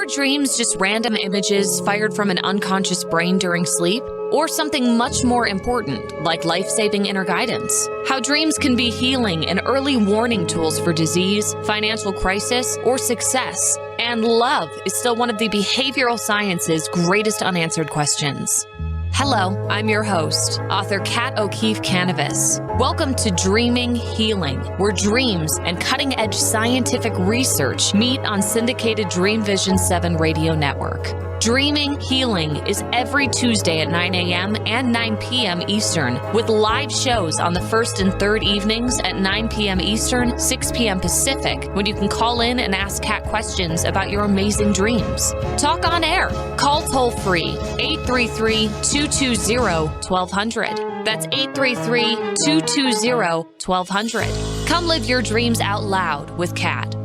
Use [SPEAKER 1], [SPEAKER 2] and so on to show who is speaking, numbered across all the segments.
[SPEAKER 1] Are dreams just random images fired from an unconscious brain during sleep? Or something much more important, like life-saving inner guidance? How dreams can be healing and early warning tools for disease, financial crisis, or success. And love is still one of the behavioral science's greatest unanswered questions. Hello, I'm your host, author Kat O'Keefe Kanavos. Welcome to Dreaming Healing, where dreams and cutting-edge scientific research meet on syndicated Dreamvisions 7 radio network. Dreaming Healing is every Tuesday at 9 a.m. and 9 p.m. Eastern, with live shows on the first and third evenings at 9 p.m. Eastern, 6 p.m. Pacific, when you can call in and ask Kat questions about your amazing dreams. Talk on air. Call toll-free, 833-220-1200. That's 833-220-1200. Come live your dreams out loud with Kat.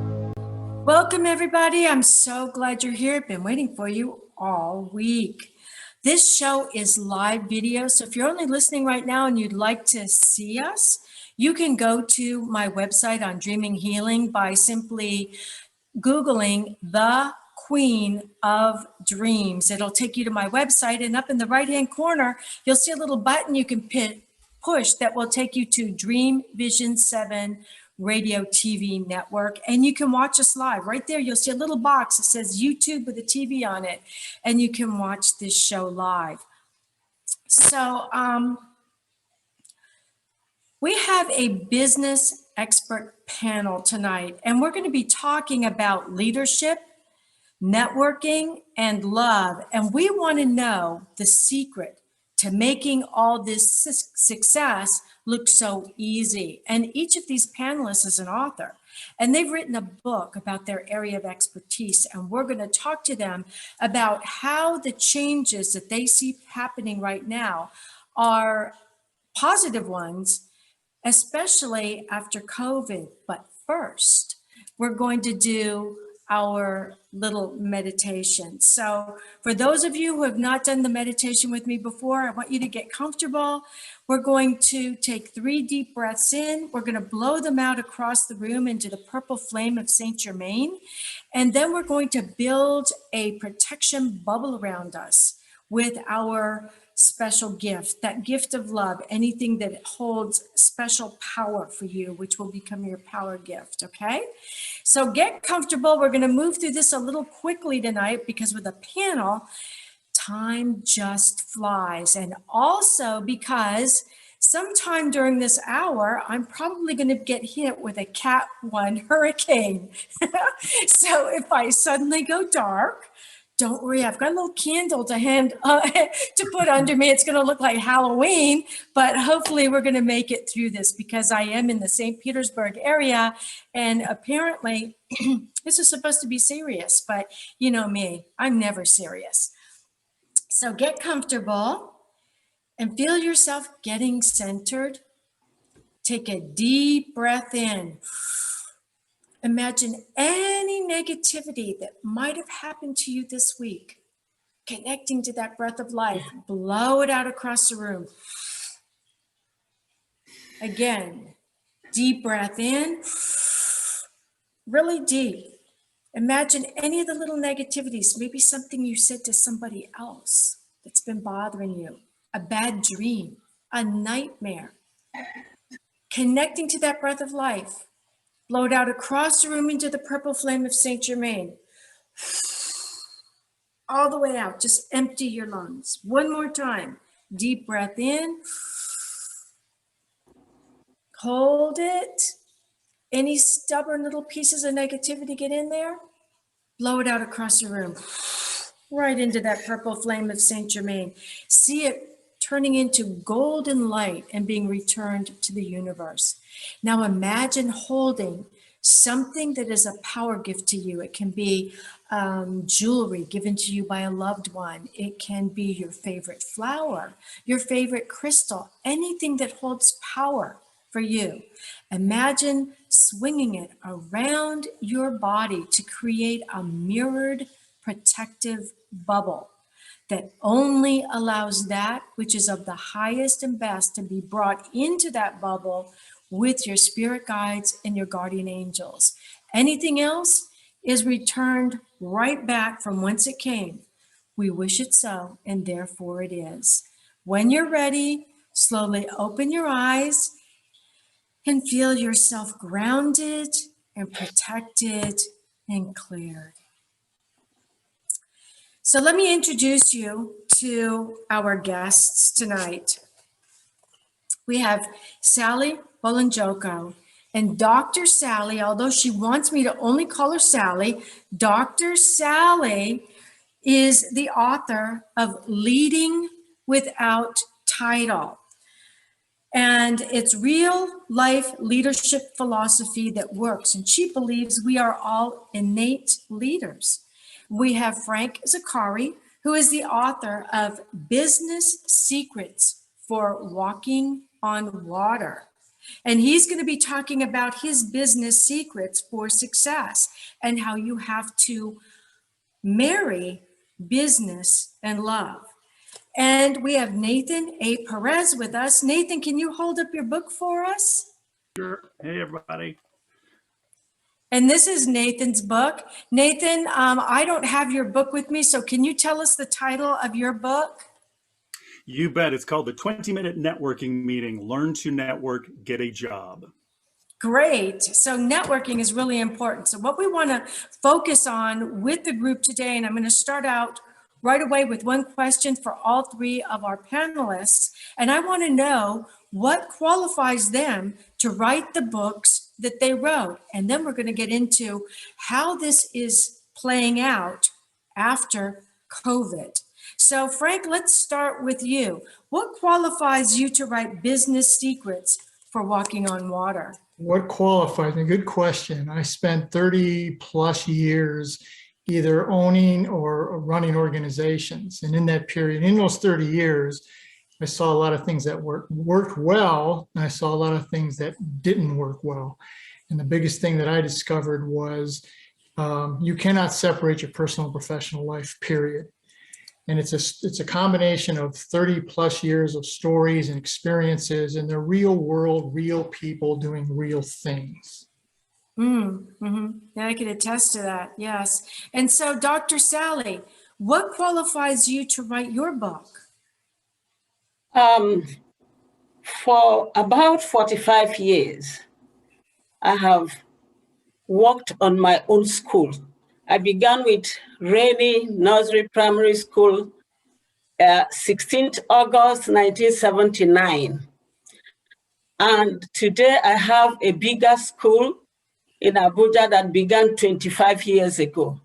[SPEAKER 2] Welcome, everybody. I'm so glad you're here. I've been waiting for you all week. This show is live video, so if you're only listening right now and you'd like to see us, you can go to my website on Dreaming Healing by simply Googling the Queen of Dreams. It'll take you to my website, and up in the right-hand corner, you'll see a little button you can push that will take you to Dreamvisions 7 radio TV network, and you can watch us live. Right there, you'll see a little box that says YouTube with a TV on it, and you can watch this show live. So we have a business expert panel tonight, and we're going to be talking about leadership, networking, and love. And we want to know the secret to making all this success look so easy. And each of these panelists is an author, and they've written a book about their area of expertise. And we're going to talk to them about how the changes that they see happening right now are positive ones, especially after COVID. But first, we're going to do our little meditation. So for those of you who have not done the meditation with me before, I want you to get comfortable. We're going to take 3 deep breaths in. We're going to blow them out across the room into the purple flame of Saint Germain. And then we're going to build a protection bubble around us with our special gift, that gift of love, anything that holds special power for you, which will become your power gift, okay? So get comfortable. We're going to move through this a little quickly tonight because with a panel, time just flies. And also because sometime during this hour, I'm probably going to get hit with a Cat 1 hurricane. So if I suddenly go dark, don't worry, I've got a little candle to put under me. It's going to look like Halloween, but hopefully we're going to make it through this because I am in the St. Petersburg area, and apparently this is supposed to be serious, but you know me, I'm never serious. So get comfortable and feel yourself getting centered. Take a deep breath in. Imagine any negativity that might have happened to you this week, connecting to that breath of life. Blow it out across the room. Again, deep breath in, really deep. Imagine any of the little negativities, maybe something you said to somebody else that's been bothering you, a bad dream, a nightmare. Connecting to that breath of life. Blow it out across the room into the purple flame of Saint Germain. All the way out, just empty your lungs. One more time. Deep breath in. Hold it. Any stubborn little pieces of negativity get in there? Blow it out across the room. Right into that purple flame of Saint Germain. See it turning into golden light and being returned to the universe. Now imagine holding something that is a power gift to you. It can be jewelry given to you by a loved one. It can be your favorite flower, your favorite crystal, anything that holds power for you. Imagine swinging it around your body to create a mirrored protective bubble that only allows that which is of the highest and best to be brought into that bubble with your spirit guides and your guardian angels. Anything else is returned right back from whence it came. We wish it so, and therefore it is. When you're ready, slowly open your eyes and feel yourself grounded and protected and cleared. So let me introduce you to our guests tonight. We have Sally Bolanjoko. And Dr. Sally, although she wants me to only call her Sally, Dr. Sally is the author of Leading Without Title. And it's real life leadership philosophy that works. And she believes we are all innate leaders. We have Frank Zakari, who is the author of Business Secrets for Walking on Water. And he's going to be talking about his business secrets for success and how you have to marry business and love. And we have Nathan A. Perez with us. Nathan, can you hold up your book for us?
[SPEAKER 3] Sure. Hey, everybody.
[SPEAKER 2] And this is Nathan's book. Nathan, I don't have your book with me, so can you tell us the title of your book?
[SPEAKER 3] You bet. It's called the 20-Minute Networking Meeting. Learn to network, get a job.
[SPEAKER 2] Great. So networking is really important. So what we want to focus on with the group today, and I'm going to start out right away with one question for all three of our panelists. And I want to know what qualifies them to write the books that they wrote. And then we're going to get into how this is playing out after COVID. So Frank, let's start with you. What qualifies you to write Business Secrets for Walking on Water?
[SPEAKER 4] What qualifies me? Good question. I spent 30 plus years either owning or running organizations. And in that period, in those 30 years, I saw a lot of things that worked well, and I saw a lot of things that didn't work well. And the biggest thing that I discovered was you cannot separate your personal and professional life, period. And it's a combination of 30 plus years of stories and experiences in the real world, real people doing real things.
[SPEAKER 2] Yeah, I can attest to that. Yes. And so, Dr. Sally, what qualifies you to write your book?
[SPEAKER 5] For about 45 years, I have worked on my own school. I began with Rainey Nursery Primary School, 16th August 1979. And today I have a bigger school in Abuja that began 25 years ago.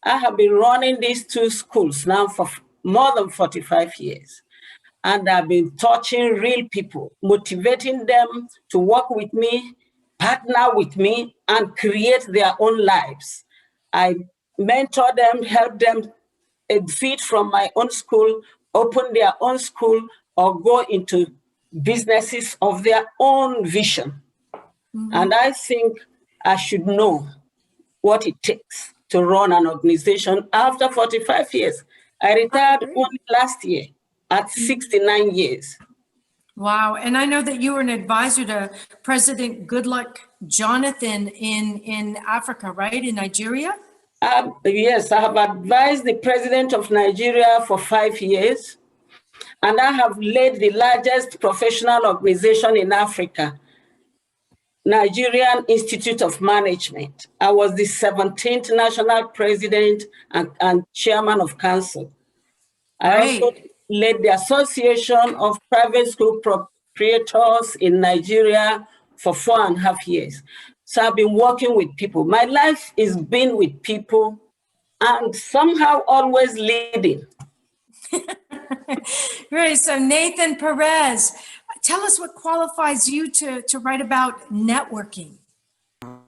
[SPEAKER 5] I have been running these two schools now for more than 45 years. And I've been touching real people, motivating them to work with me, partner with me, and create their own lives. I mentor them, help them exit from my own school, open their own school, or go into businesses of their own vision. And I think I should know what it takes to run an organization after 45 years. I retired only last year at 69 years.
[SPEAKER 2] Wow. And I know that you were an advisor to President Goodluck Jonathan in Africa, right? In Nigeria?
[SPEAKER 5] Yes, I have advised the president of Nigeria for 5 years, and I have led the largest professional organization in Africa, Nigerian Institute of Management. I was the 17th national president and chairman of council. I also led the Association of Private School Proprietors in Nigeria for 4.5 years. So I've been working with people. My life is been with people and somehow always leading.
[SPEAKER 2] Right. So Nathan Perez, tell us what qualifies you to write about networking.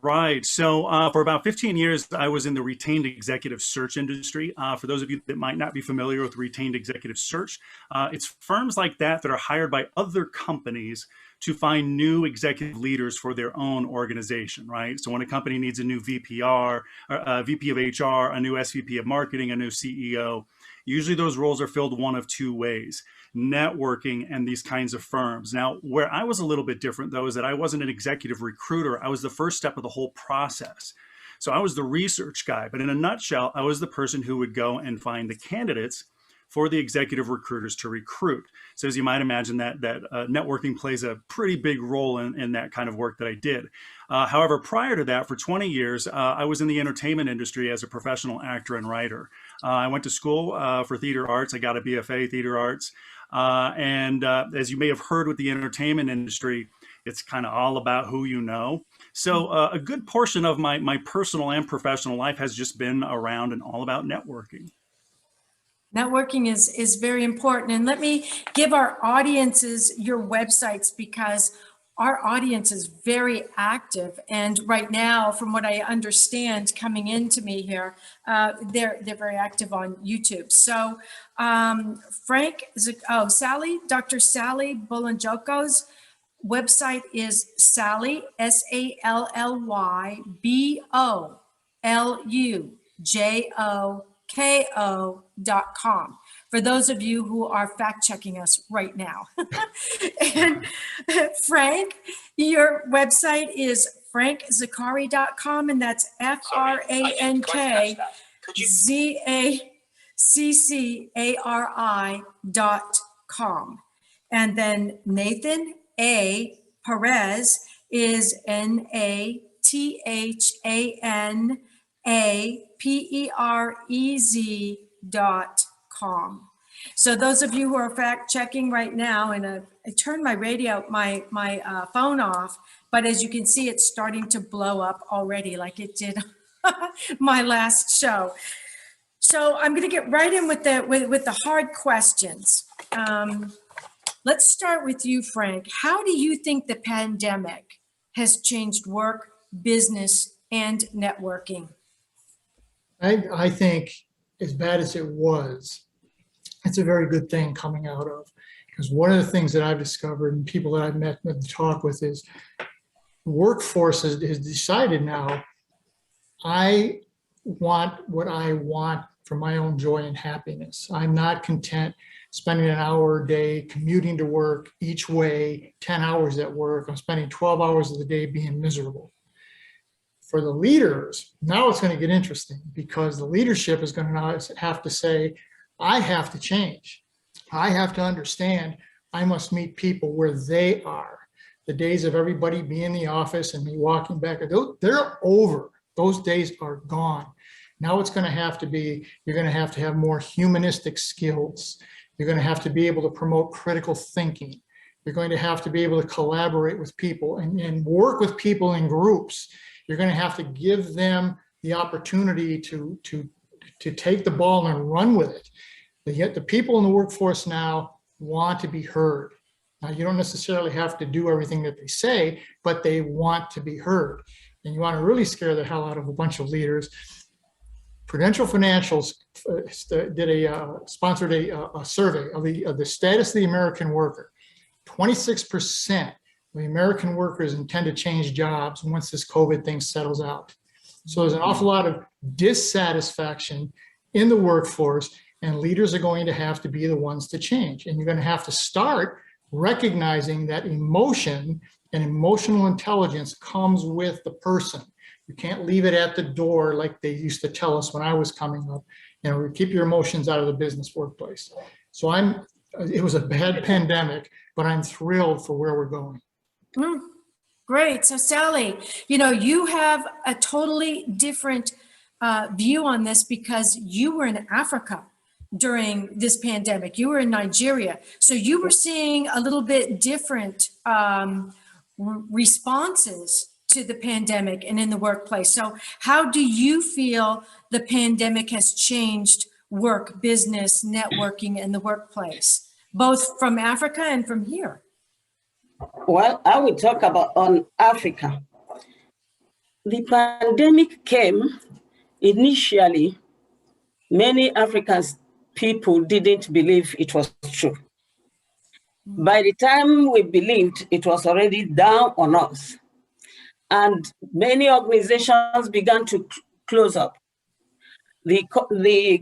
[SPEAKER 3] Right. So for about 15 years, I was in the retained executive search industry. For those of you that might not be familiar with retained executive search, it's firms like that are hired by other companies to find new executive leaders for their own organization, right? So when a company needs a new VPR, or a VP of HR, a new SVP of marketing, a new CEO, usually those roles are filled one of two ways: networking and these kinds of firms. Now, where I was a little bit different, though, is that I wasn't an executive recruiter. I was the first step of the whole process. So I was the research guy, but in a nutshell, I was the person who would go and find the candidates for the executive recruiters to recruit. So as you might imagine, that networking plays a pretty big role in that kind of work that I did. However, prior to that, for 20 years, I was in the entertainment industry as a professional actor and writer. I went to school for theater arts. I got a BFA theater arts. And as you may have heard with the entertainment industry, it's kind of all about who you know. So a good portion of my personal and professional life has just been around and all about networking.
[SPEAKER 2] Networking is very important. And let me give our audiences your websites, because our audience is very active. And right now, from what I understand coming into me here, they're very active on YouTube. So Dr. Sally Bolanjoko's website is Sally, SALLYBOLUJOKO.com. For those of you who are fact checking us right now. And Frank, your website is frankzaccari.com, and that's FrankZaccari.com. And then Nathan A. Perez is NATHANAPEREZ.com. So those of you who are fact checking right now, and I turned my phone off, but as you can see, it's starting to blow up already, like it did my last show. So I'm going to get right in with the hard questions. Let's start with you, Frank. How do you think the pandemic has changed work, business, and networking?
[SPEAKER 4] I think, as bad as it was, it's a very good thing coming out of. Because one of the things that I've discovered, and people that I've met and talked with, is the workforce has decided now, I want what I want for my own joy and happiness. I'm not content spending an hour a day commuting to work each way, 10 hours at work. I'm spending 12 hours of the day being miserable. For the leaders, now it's going to get interesting, because the leadership is going to now have to say, I have to change. I have to understand I must meet people where they are. The days of everybody being in the office and me walking back, they're over. Those days are gone. Now it's going to have to be, you're going to have more humanistic skills. You're going to have to be able to promote critical thinking. You're going to have to be able to collaborate with people and work with people in groups. You're going to have to give them the opportunity to take the ball and run with it. Yet the people in the workforce now want to be heard. Now, you don't necessarily have to do everything that they say, but they want to be heard. And you want to really scare the hell out of a bunch of leaders. Prudential Financials sponsored a survey of the status of the American worker. 26% of the American workers intend to change jobs once this COVID thing settles out. So there's an awful lot of dissatisfaction in the workforce, and leaders are going to have to be the ones to change. And you're going to have to start recognizing that emotion and emotional intelligence comes with the person. You can't leave it at the door like they used to tell us when I was coming up. Keep your emotions out of the business workplace. So it was a bad pandemic, but I'm thrilled for where we're going.
[SPEAKER 2] Great. So Sally, you have a totally different view on this, because you were in Africa during this pandemic. You were in Nigeria. So you were seeing a little bit different responses to the pandemic and in the workplace. So how do you feel the pandemic has changed work, business, networking in the workplace, both from Africa and from here?
[SPEAKER 5] Well, I will talk about on Africa. The pandemic came initially, many African people didn't believe it was true. By the time we believed, it was already down on us. And many organizations began to close up. The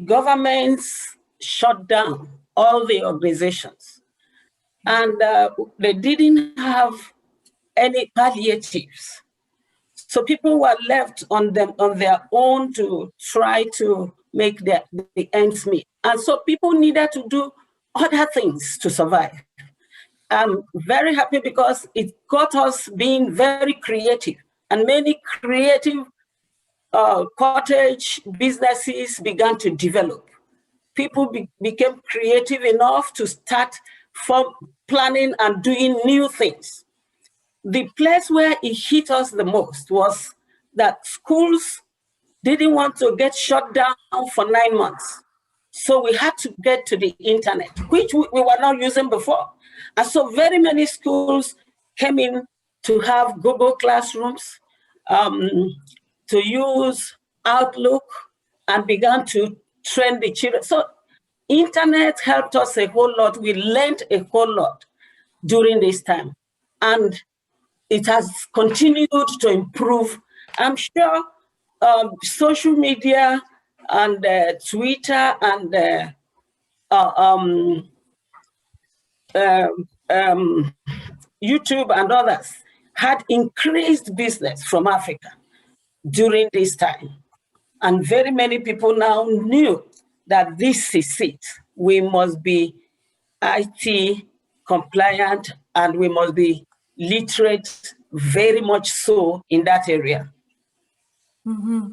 [SPEAKER 5] governments shut down all the organizations. And they didn't have any palliatives. So people were left on their own to try to make the ends meet. And so people needed to do other things to survive. I'm very happy because it got us being very creative, and many creative cottage businesses began to develop. People became creative enough to start planning and doing new things. The place where it hit us the most was that schools didn't want to get shut down for 9 months. So we had to get to the internet, which we were not using before. And so very many schools came in to have Google Classrooms, to use Outlook, and began to train the children. So internet helped us a whole lot. We learned a whole lot during this time. And it has continued to improve. I'm sure social media and Twitter and YouTube and others had increased business from Africa during this time. And very many people now knew that this is it. We must be IT compliant and we must be literate, very much so in that area.
[SPEAKER 2] Mm-hmm.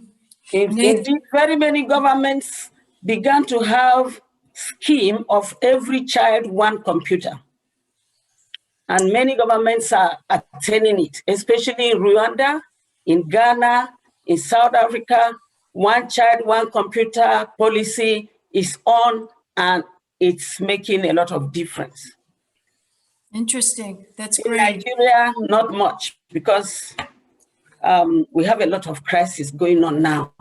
[SPEAKER 5] Indeed, very many governments began to have scheme of every child one computer. And many governments are attaining it, especially in Rwanda, in Ghana, in South Africa. One child, one computer policy is on, and it's making a lot of difference.
[SPEAKER 2] Interesting. That's
[SPEAKER 5] In
[SPEAKER 2] great.
[SPEAKER 5] Nigeria, not much, because we have a lot of crisis going on now.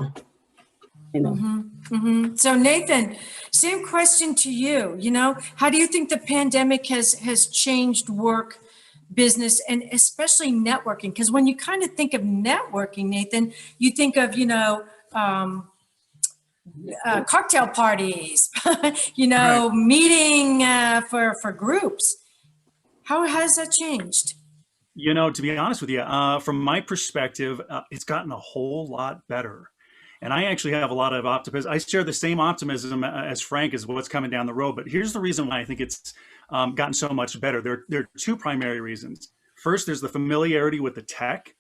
[SPEAKER 5] You know.
[SPEAKER 2] Mm-hmm. Mm-hmm. So Nathan, same question to you. You know, how do you think the pandemic has changed work, business, and especially networking? Because when you kind of think of networking, Nathan, you think of, you know, cocktail parties, you know, right, meeting for groups. How has that changed?
[SPEAKER 3] You know, to be honest with you, from my perspective, it's gotten a whole lot better. And I actually have a lot of optimism. I share the same optimism as Frank as what's coming down the road. But here's the reason why I think it's gotten so much better. There are two primary reasons. First, there's the familiarity with the tech.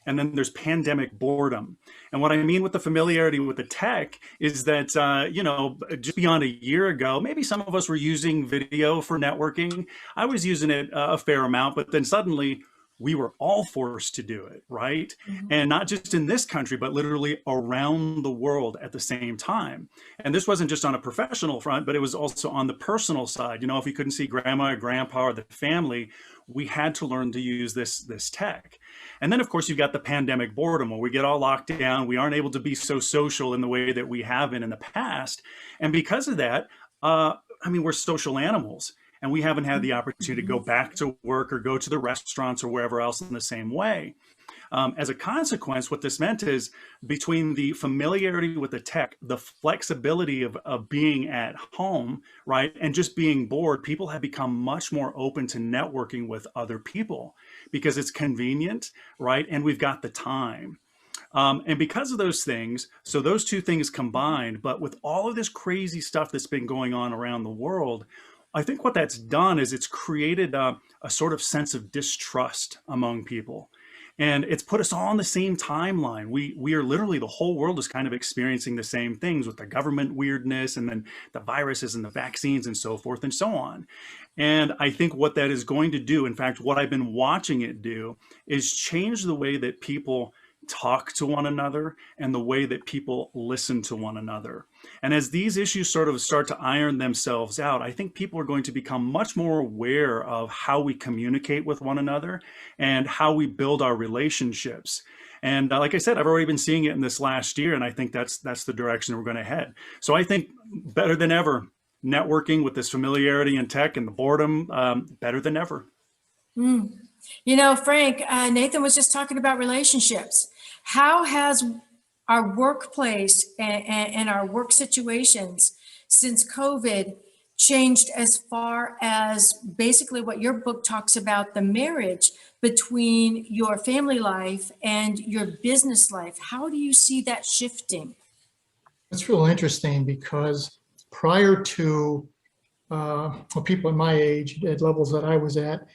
[SPEAKER 3] And then there's pandemic boredom. And what I mean with the familiarity with the tech is that, you know, just beyond a year ago, maybe some of us were using video for networking. I was using it a fair amount, but then suddenly we were all forced to do it, right? Mm-hmm. And not just in this country, but literally around the world at the same time. And this wasn't just on a professional front, but it was also on the personal side. You know, if we couldn't see grandma or grandpa or the family, we had to learn to use this tech. And then, of course, you've got the pandemic boredom where we get all locked down. We aren't able to be so social in the way that we have been in the past. And because of that, I mean, we're social animals. And we haven't had the opportunity to go back to work or go to the restaurants or wherever else in the same way. As a consequence, what this meant is between the familiarity with the tech, the flexibility of being at home, right, and just being bored, people have become much more open to networking with other people because it's convenient, right, and we've got the time. And because of those things, so those two things combined, but with all of this crazy stuff that's been going on around the world, I think what that's done is it's created a sort of sense of distrust among people. And it's put us all on the same timeline. We are literally, the whole world is kind of experiencing the same things with the government weirdness and then the viruses and the vaccines and so forth and so on. And I think what that is going to do, in fact, what I've been watching it do, is change the way that people talk to one another and the way that people listen to one another. And as these issues sort of start to iron themselves out, I think people are going to become much more aware of how we communicate with one another and how we build our relationships. And like I said, I've already been seeing it in this last year, and I think that's the direction we're going to head. So I think better than ever, networking with this familiarity in tech and the boredom, better than ever.
[SPEAKER 2] Mm. You know, Frank, Nathan was just talking about relationships. How has our workplace and our work situations since COVID changed as far as basically what your book talks about, the marriage between your family life and your business life. How do you see that shifting?
[SPEAKER 4] It's real interesting because prior to people in my age at levels that I was at,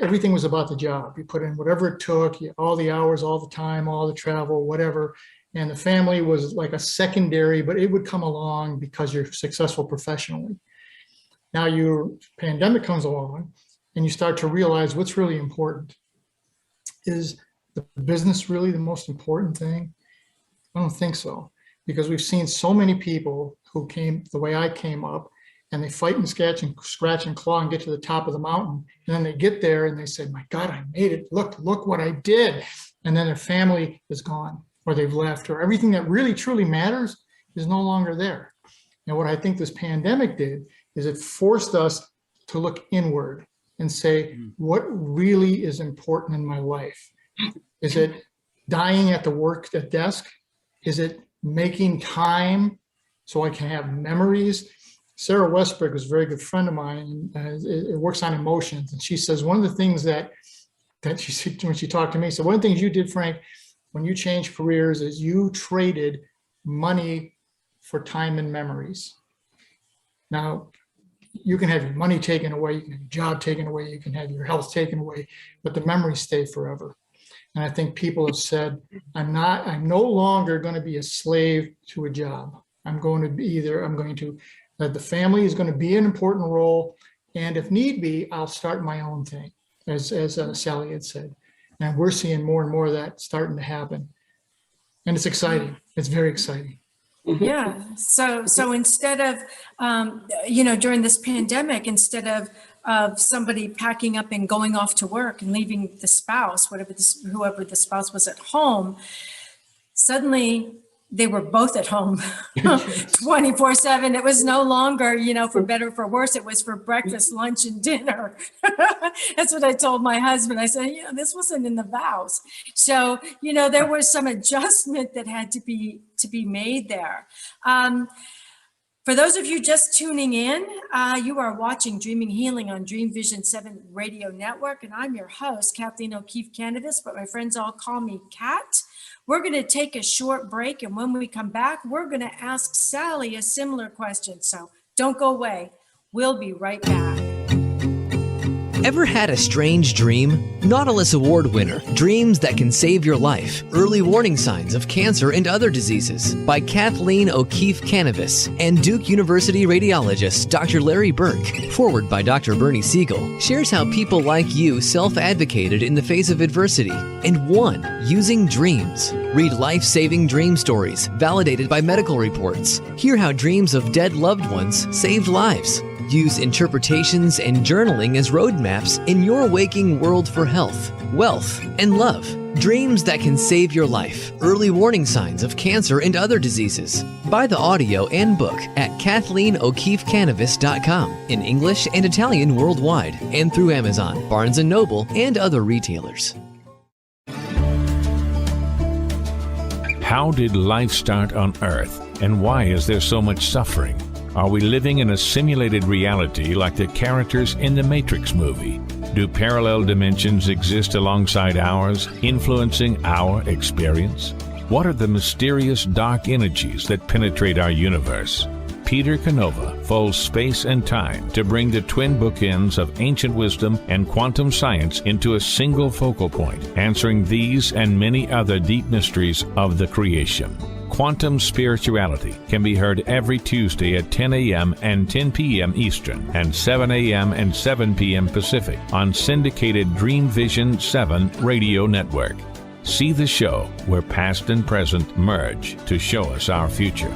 [SPEAKER 4] everything was about the job. You put in whatever it took, all the hours, all the time, all the travel, whatever. And the family was like a secondary, but it would come along because you're successful professionally. Now your pandemic comes along and you start to realize what's really important. Is the business really the most important thing? I don't think so, because we've seen so many people who came the way I came up, and they fight and scratch and claw and get to the top of the mountain. And then they get there and they say, my God, I made it. Look what I did. And then their family is gone, or they've left, or everything that really truly matters is no longer there. And what I think this pandemic did is it forced us to look inward and say, what really is important in my life? Is it dying at the desk? Is it making time so I can have memories? Sarah Westbrook is a very good friend of mine. It works on emotions. And she says, one of the things that she said when she talked to me, so one of the things you did, Frank, when you changed careers is you traded money for time and memories. Now, you can have your money taken away, you can have your job taken away, you can have your health taken away, but the memories stay forever. And I think people have said, I'm no longer going to be a slave to a job. The family is going to be an important role. And if need be, I'll start my own thing, as Sally had said. And we're seeing more and more of that starting to happen. And it's exciting. It's very exciting.
[SPEAKER 2] Yeah. So instead of, during this pandemic, instead of somebody packing up and going off to work and leaving the spouse, whoever the spouse was at home, suddenly they were both at home 24/7. It was no longer, for better or for worse, it was for breakfast, lunch, and dinner. That's what I told my husband. I said, this wasn't in the vows. So, there was some adjustment that had to be made there. For those of you just tuning in, you are watching Dreaming Healing on Dreamvisions 7 Radio Network, and I'm your host, Kathleen O'Keefe Kanavos, but my friends all call me Kat. We're going to take a short break, and when we come back, we're going to ask Sally a similar question. So don't go away. We'll be right back.
[SPEAKER 6] Ever had a strange dream? Nautilus Award winner, Dreams That Can Save Your Life, Early Warning Signs of Cancer and Other Diseases by Kathleen O'Keefe Kanavos and Duke University radiologist Dr. Larry Burke, forward by Dr. Bernie Siegel, shares how people like you self-advocated in the face of adversity and won using dreams. Read life-saving dream stories validated by medical reports. Hear how dreams of dead loved ones saved lives. Use interpretations and journaling as roadmaps in your waking world for health, wealth, and love. Dreams That Can Save Your Life. Early Warning Signs of Cancer and Other Diseases. Buy the audio and book at KathleenO'KeefeKanavos.com in English and Italian worldwide and through Amazon, Barnes & Noble, and other retailers.
[SPEAKER 7] How did life start on Earth, and why is there so much suffering? Are we living in a simulated reality like the characters in the Matrix movie? Do parallel dimensions exist alongside ours, influencing our experience? What are the mysterious dark energies that penetrate our universe? Peter Canova folds space and time to bring the twin bookends of ancient wisdom and quantum science into a single focal point, answering these and many other deep mysteries of the creation. Quantum Spirituality can be heard every Tuesday at 10 a.m. and 10 p.m. Eastern and 7 a.m. and 7 p.m. Pacific on syndicated Dreamvisions 7 Radio Network. See the show where past and present merge to show us our future.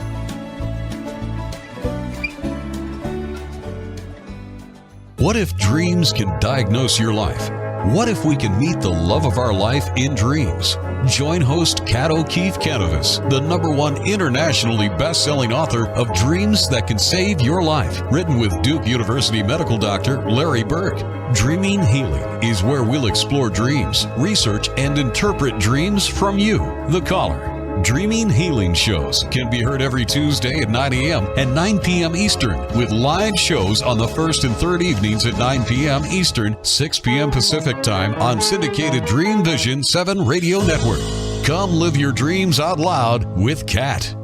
[SPEAKER 8] What if dreams can diagnose your life? What if we can meet the love of our life in dreams? Join host Kat O'Keefe Kanavos, the #1 internationally best-selling author of Dreams That Can Save Your Life, written with Duke University medical doctor Larry Burke. Dreaming Healing is where we'll explore dreams, research, and interpret dreams from you, the caller. Dreaming Healing shows can be heard every Tuesday at 9 a.m. and 9 p.m. Eastern, with live shows on the first and third evenings at 9 p.m. Eastern, 6 p.m. Pacific Time on syndicated Dreamvisions 7 radio network. Come live your dreams out loud with Kat.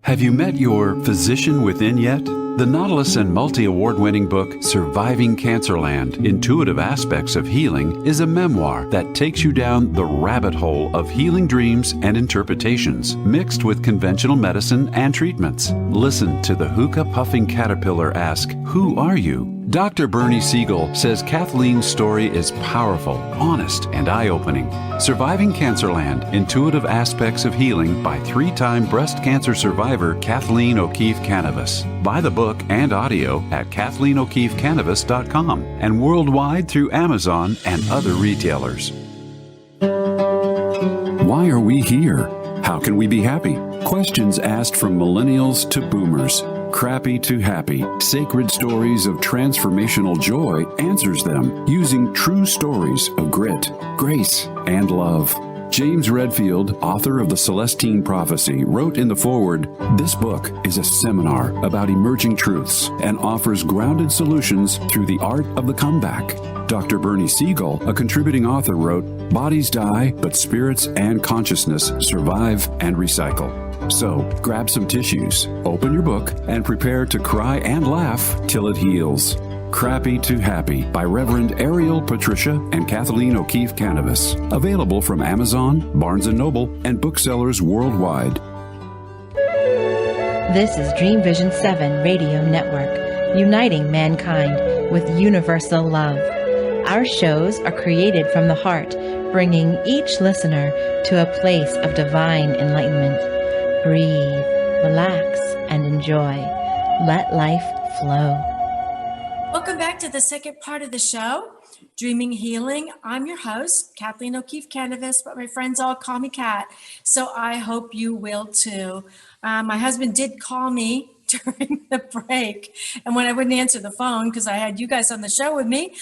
[SPEAKER 9] Have you met your physician within yet? The Nautilus and multi-award-winning book, Surviving Cancerland: Intuitive Aspects of Healing, is a memoir that takes you down the rabbit hole of healing dreams and interpretations, mixed with conventional medicine and treatments. Listen to the hookah-puffing caterpillar ask, "Who are you?" Dr. Bernie Siegel says Kathleen's story is powerful, honest, and eye-opening. Surviving Cancerland: Intuitive Aspects of Healing by 3-time breast cancer survivor Kathleen O'Keefe Kanavos. Buy the book and audio at KathleenO'KeefeKanavos.com and worldwide through Amazon and other retailers. Why are we here? How can we be happy? Questions asked from millennials to boomers. Crappy to Happy, Sacred Stories of Transformational Joy answers them using true stories of grit, grace, and love. James Redfield, author of The Celestine Prophecy, wrote in the foreword, "This book is a seminar about emerging truths and offers grounded solutions through the art of the comeback." Dr. Bernie Siegel, a contributing author, wrote, "Bodies die, but spirits and consciousness survive and recycle." So, grab some tissues, open your book, and prepare to cry and laugh till it heals. Crappy to Happy by Reverend Ariel Patricia and Kathleen O'Keefe Kanavos. Available from Amazon, Barnes & Noble, and booksellers worldwide.
[SPEAKER 10] This is Dreamvisions 7 Radio Network, uniting mankind with universal love. Our shows are created from the heart, bringing each listener to a place of divine enlightenment. Breathe, relax, and enjoy. Let life flow.
[SPEAKER 2] Welcome back to the second part of the show, Dreaming Healing. I'm your host, Kathleen O'Keefe Kanavos, but my friends all call me Kat, so I hope you will too. My husband did call me during the break, and when I wouldn't answer the phone because I had you guys on the show with me,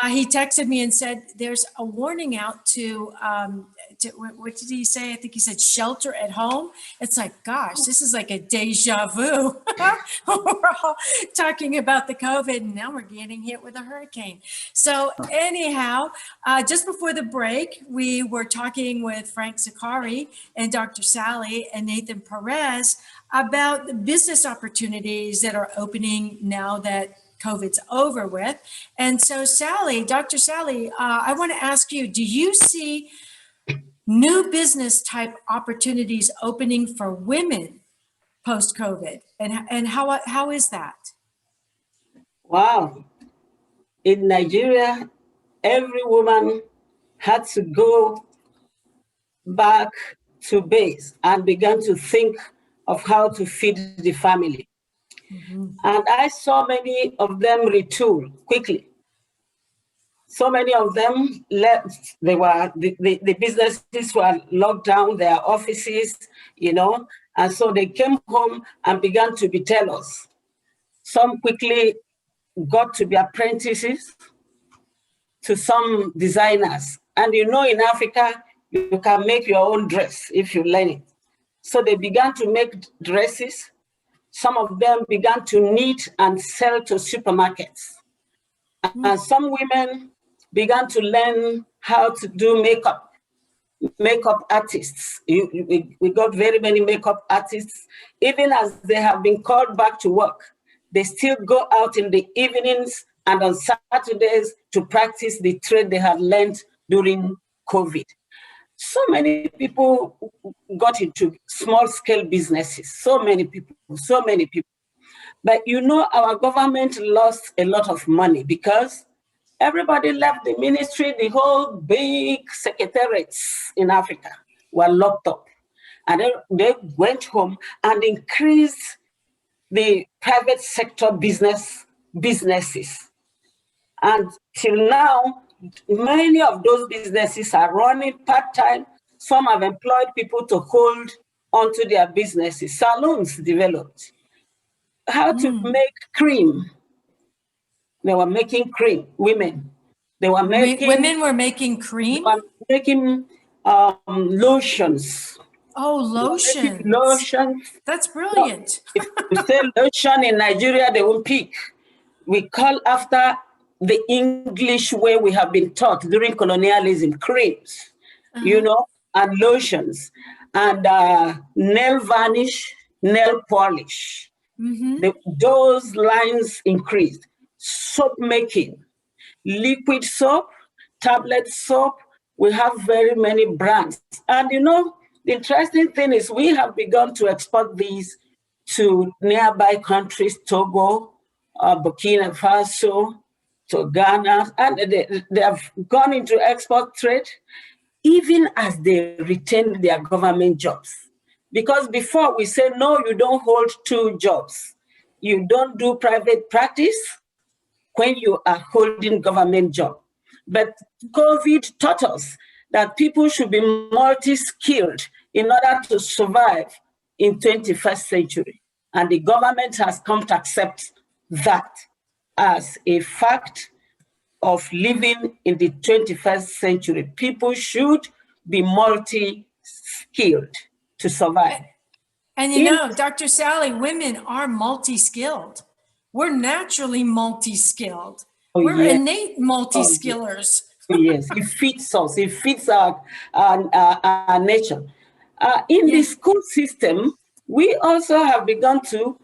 [SPEAKER 2] he texted me and said there's a warning out to what did he say? I think he said shelter at home. It's like, gosh, this is like a deja vu. We're all talking about the COVID, and now we're getting hit with a hurricane. So anyhow, just before the break, we were talking with Frank Zakari and Dr. Sally and Nathan Perez about the business opportunities that are opening now that COVID's over with. And so Sally, Dr. Sally, I want to ask you, do you see new business type opportunities opening for women post-COVID? And how is that?
[SPEAKER 5] Wow. In Nigeria, every woman had to go back to base and began to think of how to feed the family. Mm-hmm. And I saw many of them retool quickly. So many of them left. The businesses were locked down, their offices, and so they came home and began to be tellers. Some quickly got to be apprentices to some designers. And in Africa, you can make your own dress if you learn it. So they began to make dresses. Some of them began to knit and sell to supermarkets. And some women began to learn how to do makeup artists. We got very many makeup artists. Even as they have been called back to work, they still go out in the evenings and on Saturdays to practice the trade they have learned during COVID. So many people got into small-scale businesses, so many people. But our government lost a lot of money because everybody left the ministry. The whole big secretariats in Africa were locked up. And they went home and increased the private sector businesses. And till now, many of those businesses are running part-time. Some have employed people to hold onto their businesses. Salons developed. How to make cream. They were making cream, women.
[SPEAKER 2] Women were making cream?
[SPEAKER 5] They were making lotions.
[SPEAKER 2] Oh, lotions.
[SPEAKER 5] Lotions.
[SPEAKER 2] That's brilliant.
[SPEAKER 5] If you say lotion in Nigeria, they will pick. We call after the English way we have been taught during colonialism, creams, and lotions, and nail varnish, nail polish. Those lines increased. Soap making, liquid soap, tablet soap. We have very many brands. And the interesting thing is we have begun to export these to nearby countries, Togo, Burkina Faso, to Ghana, and they have gone into export trade, even as they retain their government jobs. Because before we say, no, you don't hold two jobs. You don't do private practice when you are holding government job. But COVID taught us that people should be multi-skilled in order to survive in 21st century. And the government has come to accept that as a fact of living in the 21st century. People should be multi-skilled to survive.
[SPEAKER 2] And Dr. Sally, women are multi-skilled. We're naturally multi-skilled. We're innate multi-skillers.
[SPEAKER 5] Yes, it fits us. It fits our nature. In the school system, we also have begun to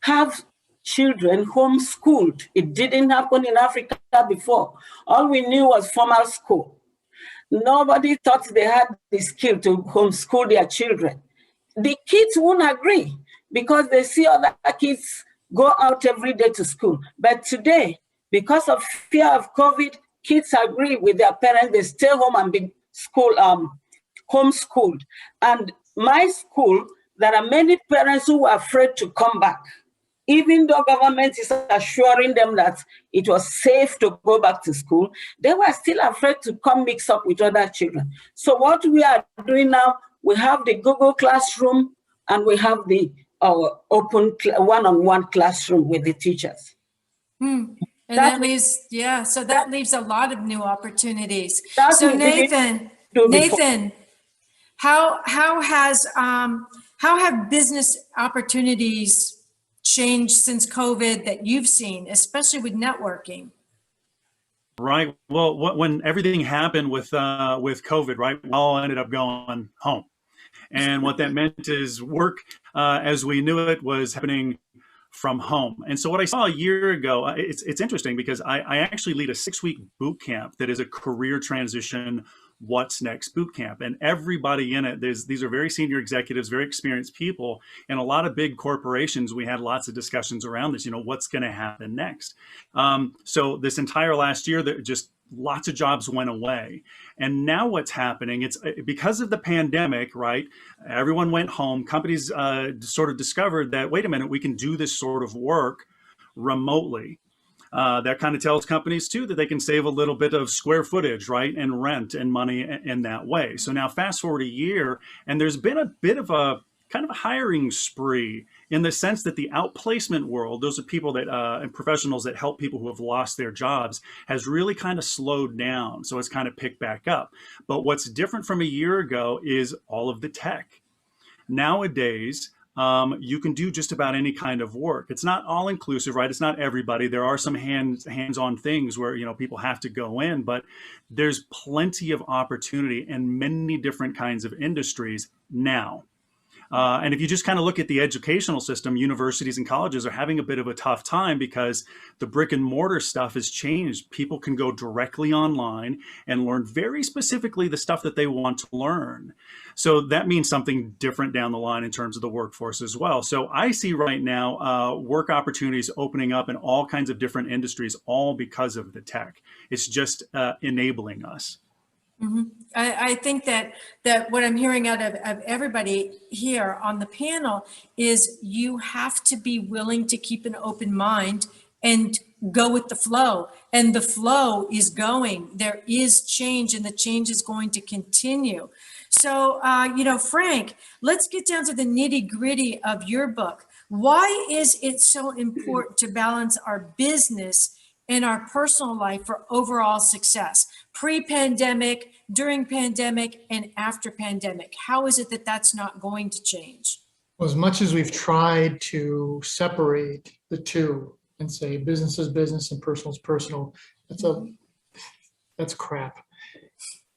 [SPEAKER 5] have children homeschooled. It didn't happen in Africa before. All we knew was formal school. Nobody thought they had the skill to homeschool their children. The kids won't agree because they see other kids go out every day to school. But today, because of fear of COVID, kids agree with their parents. They stay home and be homeschooled. And my school, there are many parents who are afraid to come back, even though government is assuring them that it was safe to go back to school. They were still afraid to come mix up with other children. So what we are doing now, we have the Google Classroom and we have the open one-on-one classroom with the teachers.
[SPEAKER 2] And that leaves a lot of new opportunities. So Nathan, how have business opportunities changed since COVID that you've seen, especially with networking?
[SPEAKER 3] Right. Well, when everything happened with COVID, right, we all ended up going home. And what that meant is work as we knew it was happening from home. And so what I saw a year ago, it's interesting because I actually lead a 6-week boot camp that is a career transition what's next boot camp. And everybody in it, these are very senior executives, very experienced people, and a lot of big corporations. We had lots of discussions around this, what's going to happen next. So this entire last year, just lots of jobs went away. And now what's happening, it's because of the pandemic, right? Everyone went home. Companies sort of discovered that, wait a minute, we can do this sort of work remotely. That kind of tells companies too that they can save a little bit of square footage, right, and rent and money in that way. So now fast forward a year, and there's been a bit of a kind of a hiring spree in the sense that the outplacement world, those are people that and professionals that help people who have lost their jobs, has really kind of slowed down. So it's kind of picked back up. But what's different from a year ago is all of the tech. Nowadays, you can do just about any kind of work. It's not all inclusive, right? It's not everybody. There are some hands-on things where, people have to go in, but there's plenty of opportunity in many different kinds of industries now. And if you just kind of look at the educational system, universities and colleges are having a bit of a tough time because the brick and mortar stuff has changed. People can go directly online and learn very specifically the stuff that they want to learn. So that means something different down the line in terms of the workforce as well. So I see right now work opportunities opening up in all kinds of different industries, all because of the tech. It's just enabling us.
[SPEAKER 2] Mm-hmm. I think that what I'm hearing out of everybody here on the panel is you have to be willing to keep an open mind and go with the flow. And the flow is going. There is change, and the change is going to continue. So, Frank, let's get down to the nitty-gritty of your book. Why is it so important to balance our business and our personal life for overall success? Pre-pandemic, during pandemic and after pandemic? How is it that that's not going to change?
[SPEAKER 4] Well, as much as we've tried to separate the two and say business is business and personal is personal, that's crap.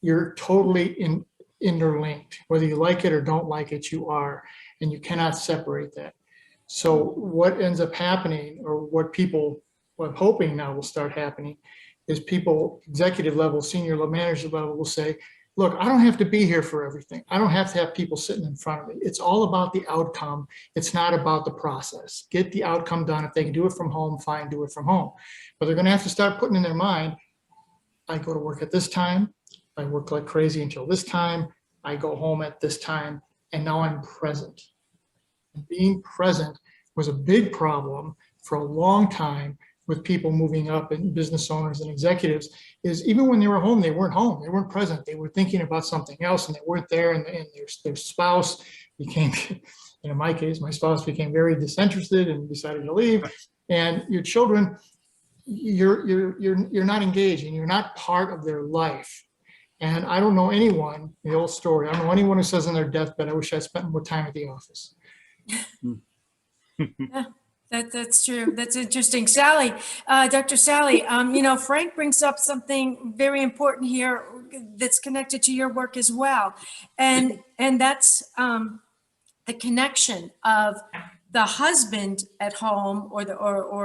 [SPEAKER 4] You're totally interlinked. Whether you like it or don't like it, you are, and you cannot separate that. So what ends up happening, or what I'm hoping now will start happening, is people, executive level, senior manager level, will say, look, I don't have to be here for everything. I don't have to have people sitting in front of me. It's all about the outcome. It's not about the process. Get the outcome done. If they can do it from home, fine, do it from home. But they're going to have to start putting in their mind, I go to work at this time. I work like crazy until this time. I go home at this time, and now I'm present. And being present was a big problem for a long time with people moving up, and business owners and executives, is even when they were home, they weren't present. They were thinking about something else, and they weren't there, and their spouse became, in my case, my spouse became very disinterested and decided to leave. And your children, you're not engaged, and you're not part of their life. And I don't know anyone, the old story, I don't know anyone who says on their deathbed, I wish I spent more time at the office.
[SPEAKER 2] Yeah, that's true. That's interesting. Sally, Dr. Sally, Frank brings up something very important here that's connected to your work as well. And that's the connection of the husband at home or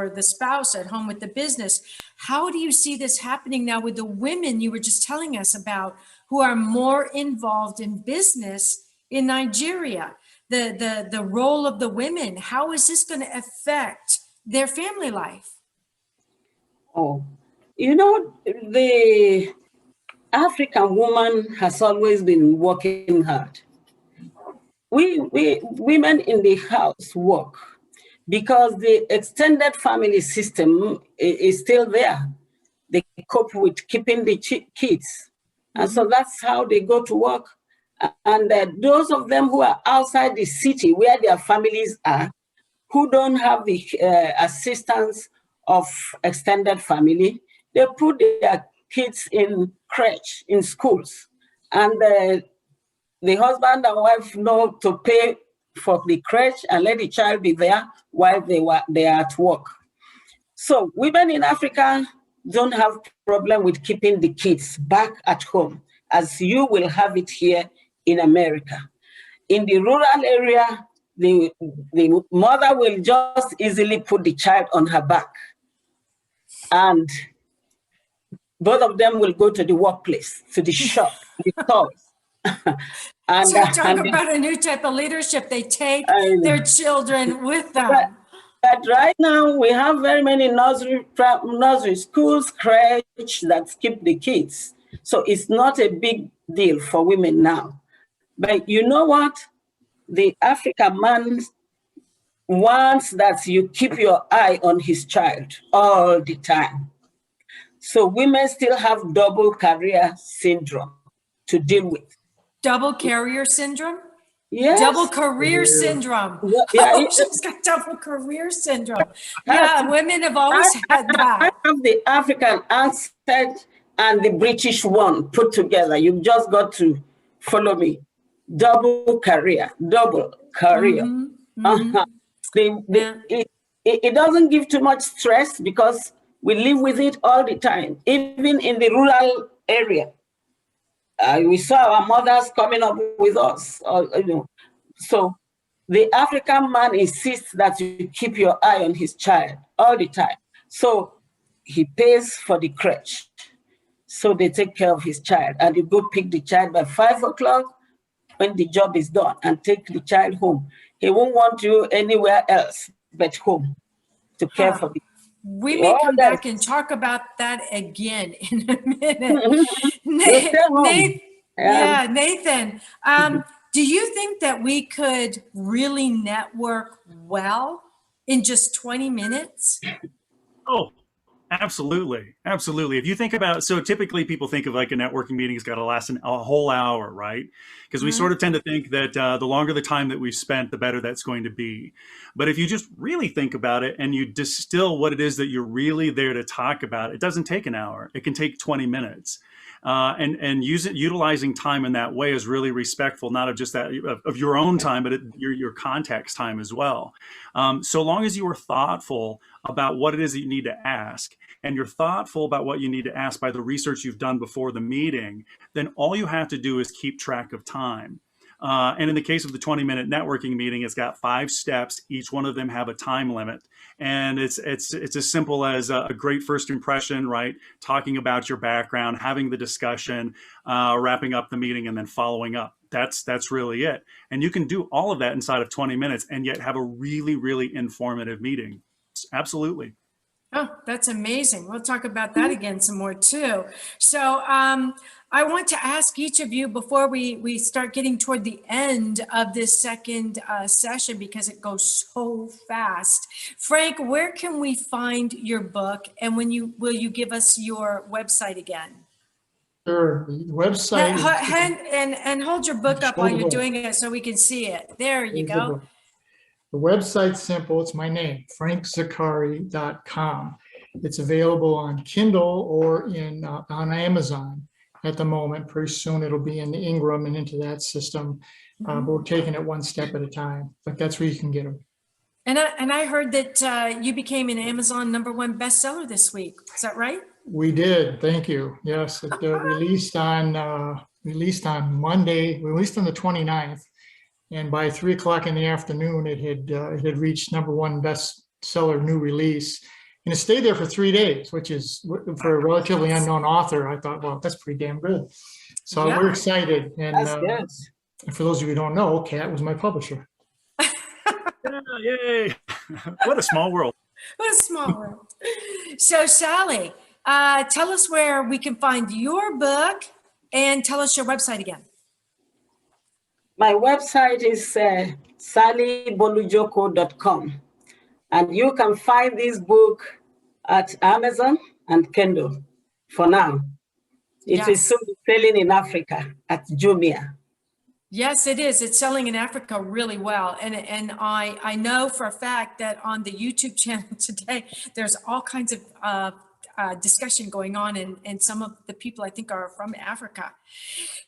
[SPEAKER 2] the spouse at home with the business. How do you see this happening now with the women you were just telling us about, who are more involved in business in Nigeria? The role of the women, how is this going to affect their family life?
[SPEAKER 5] Oh, the African woman has always been working hard. We women in the house work because the extended family system is still there. They cope with keeping the kids. And so that's how they go to work. And those of them who are outside the city where their families are, who don't have the assistance of extended family, they put their kids in crèche, in schools. And the husband and wife know to pay for the crèche and let the child be there while they are at work. So women in Africa don't have problem with keeping the kids back at home, as you will have it here in America. In the rural area, the mother will just easily put the child on her back, and both of them will go to the workplace, to the shop, the stores. And,
[SPEAKER 2] so talk about a new type of leadership. They take their children with them.
[SPEAKER 5] But right now, we have very many nursery schools, crèche that keep the kids. So it's not a big deal for women now. But you know what? The African man wants that you keep your eye on his child all the time. So women still have double career syndrome to deal with.
[SPEAKER 2] Double carrier syndrome?
[SPEAKER 5] Yes.
[SPEAKER 2] Double career syndrome.
[SPEAKER 5] Yeah,
[SPEAKER 2] she's got double career syndrome. Yeah, women have always had that.
[SPEAKER 5] I have the African accent and the British one put together. You've just got to follow me. Double career. It doesn't give too much stress because we live with it all the time, even in the rural area. We saw our mothers coming up with us. So the African man insists that you keep your eye on his child all the time. So he pays for the crèche. So they take care of his child, and you go pick the child by 5 o'clock when the job is done and take the child home. He won't want you anywhere else but home to care for the child.
[SPEAKER 2] We may come back and talk about that again in a minute. Nathan, do you think that we could really network well in just 20 minutes?
[SPEAKER 3] Oh, absolutely. Absolutely. If you think about, so typically people think of like a networking meeting has got to last a whole hour, right? Because we sort of tend to think that the longer the time that we've spent, the better that's going to be. But if you just really think about it and you distill what it is that you're really there to talk about, it doesn't take an hour. It can take 20 minutes. and utilizing time in that way is really respectful, not of just that of your own time, but your contact's time as well. So long as you are thoughtful about what it is that you need to ask, and you're thoughtful about what you need to ask by the research you've done before the meeting, then all you have to do is keep track of time. And in the case of the 20-minute networking meeting, it's got 5 steps. Each one of them have a time limit. And it's as simple as a great first impression, right? Talking about your background, having the discussion, wrapping up the meeting, and then following up. That's really it. And you can do all of that inside of 20 minutes and yet have a really, really informative meeting. Absolutely.
[SPEAKER 2] Oh, that's amazing. We'll talk about that again some more too. So I want to ask each of you before we start getting toward the end of this second session, because it goes so fast. Frank, where can we find your book, and will you give us your website again?
[SPEAKER 4] Sure. The website.
[SPEAKER 2] And hold your book up while you're doing it so we can see it. There you go.
[SPEAKER 4] The website's simple. It's my name, frankzaccari.com. It's available on Kindle or on Amazon at the moment. Pretty soon it'll be in the Ingram and into that system. But we're taking it one step at a time. But that's where you can get them.
[SPEAKER 2] And I heard that you became an Amazon #1 bestseller this week. Is that right?
[SPEAKER 4] We did. Thank you. Yes, it released on Monday. We released on the 29th. And by 3:00 in the afternoon, it had reached #1 bestseller new release, and it stayed there for 3 days, which is, for a relatively unknown author, I thought, well, that's pretty damn good. So we're excited. And for those of you who don't know, Kat was my publisher.
[SPEAKER 3] Yay! What a small world.
[SPEAKER 2] What a small world. So Sally, tell us where we can find your book, and tell us your website again.
[SPEAKER 5] My website is sallybolujoko.com, and you can find this book at Amazon and Kindle for now. It is soon selling in Africa at Jumia.
[SPEAKER 2] Yes, it is. It's selling in Africa really well. And I know for a fact that on the YouTube channel today, there's all kinds of discussion going on, and some of the people I think are from Africa.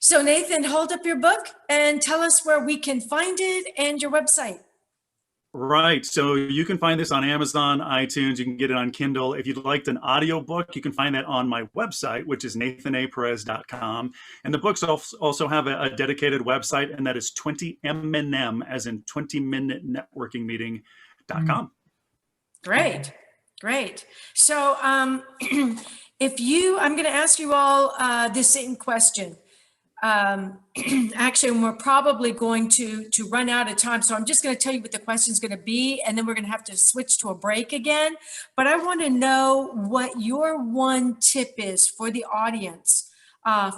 [SPEAKER 2] So Nathan, hold up your book and tell us where we can find it and your website.
[SPEAKER 3] Right. So you can find this on Amazon, iTunes. You can get it on Kindle. If you'd like an audio book, you can find that on my website, which is nathanaperez.com. And the books also have a dedicated website, and that is 20MNM, as in 20minute-networking-meeting.com.
[SPEAKER 2] Great. Great. So I'm going to ask you all the same question. Actually, we're probably going to run out of time. So I'm just going to tell you what the question is going to be, and then we're going to have to switch to a break again. But I want to know what your one tip is for the audience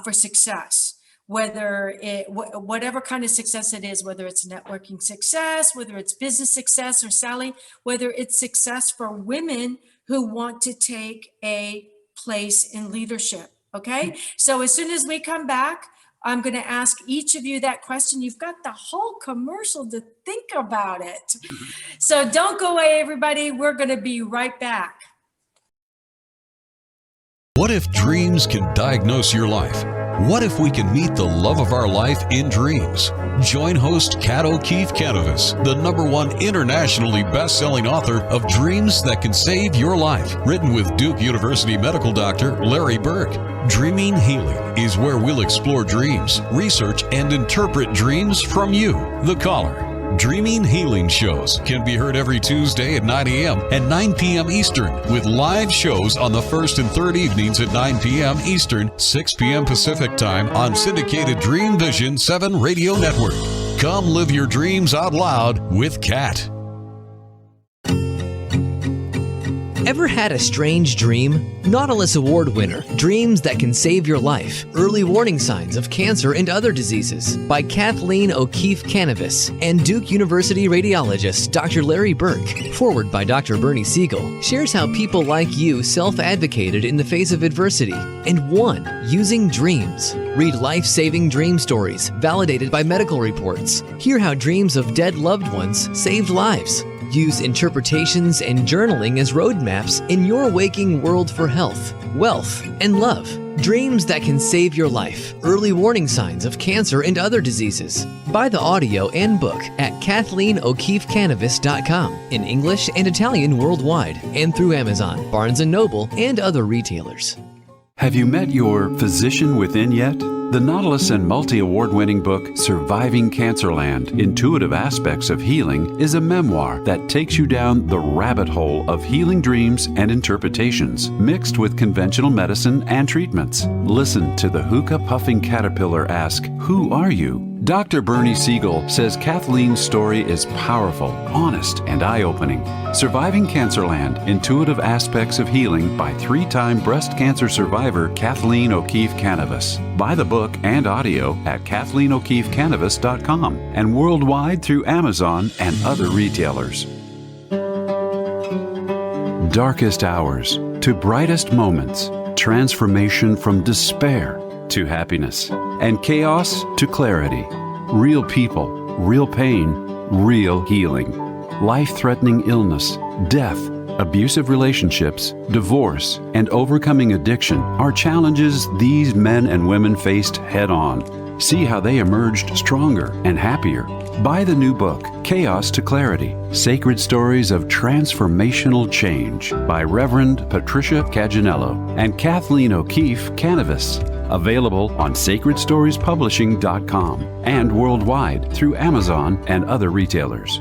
[SPEAKER 2] for success. Whatever kind of success it is, whether it's networking success, whether it's business success, or Sally, whether it's success for women who want to take a place in leadership. Okay. So as soon as we come back, I'm going to ask each of you that question. You've got the whole commercial to think about it. So don't go away, everybody. We're going to be right back.
[SPEAKER 8] What if dreams can diagnose your life? What if we can meet the love of our life in dreams? Join host Kat O'Keefe Kanavos, the #1 internationally best-selling author of Dreams That Can Save Your Life, written with Duke University medical doctor Larry Burke. Dreaming Healing is where we'll explore dreams, research, and interpret dreams from you, the caller. Dreaming Healing shows can be heard every Tuesday at 9 a.m. and 9 p.m. Eastern, with live shows on the first and third evenings at 9 p.m. Eastern, 6 p.m. Pacific Time on syndicated Dreamvisions 7 radio network. Come live your dreams out loud with Kat.
[SPEAKER 6] Ever had a strange dream? Nautilus Award winner, Dreams That Can Save Your Life, Early Warning Signs of Cancer and Other Diseases by Kathleen O'Keefe Kanavos and Duke University radiologist Dr. Larry Burke, forward by Dr. Bernie Siegel, shares how people like you self-advocated in the face of adversity and won using dreams. Read life-saving dream stories validated by medical reports. Hear how dreams of dead loved ones saved lives. Use interpretations and journaling as roadmaps in your waking world for health, wealth, and love. Dreams that can save your life. Early warning signs of cancer and other diseases. Buy the audio and book at KathleenO'KeefeCanavos.com in English and Italian worldwide and through Amazon, Barnes & Noble, and other retailers.
[SPEAKER 9] Have you met your physician within yet? The Nautilus and multi-award-winning book, Surviving Cancerland: Intuitive Aspects of Healing, is a memoir that takes you down the rabbit hole of healing dreams and interpretations, mixed with conventional medicine and treatments. Listen to the hookah-puffing caterpillar ask, "Who are you?" Dr. Bernie Siegel says Kathleen's story is powerful, honest, and eye-opening. Surviving Cancerland: Intuitive Aspects of Healing by 3-time breast cancer survivor Kathleen O'Keefe-Kanavos. Buy the book and audio at KathleenO'KeefeCanavos.com and worldwide through Amazon and other retailers. Darkest hours to brightest moments. Transformation from despair to happiness, and chaos to clarity. Real people, real pain, real healing. Life-threatening illness, death, abusive relationships, divorce, and overcoming addiction are challenges these men and women faced head-on. See how they emerged stronger and happier. Buy the new book, Chaos to Clarity: Sacred Stories of Transformational Change by Reverend Patricia Caginello and Kathleen O'Keefe-Kanavos. Available on sacredstoriespublishing.com and worldwide through Amazon and other retailers.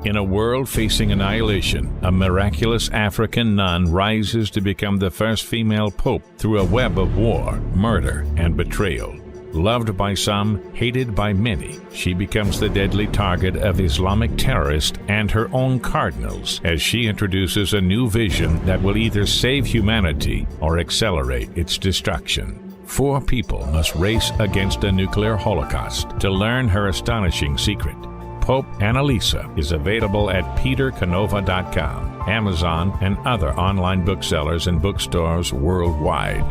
[SPEAKER 7] In a world facing annihilation, a miraculous African nun rises to become the first female pope through a web of war, murder, and betrayal. Loved by some, hated by many, she becomes the deadly target of Islamic terrorists and her own cardinals as she introduces a new vision that will either save humanity or accelerate its destruction. 4 people must race against a nuclear holocaust to learn her astonishing secret. Pope Annalisa is available at petercanova.com, Amazon, and other online booksellers and bookstores worldwide.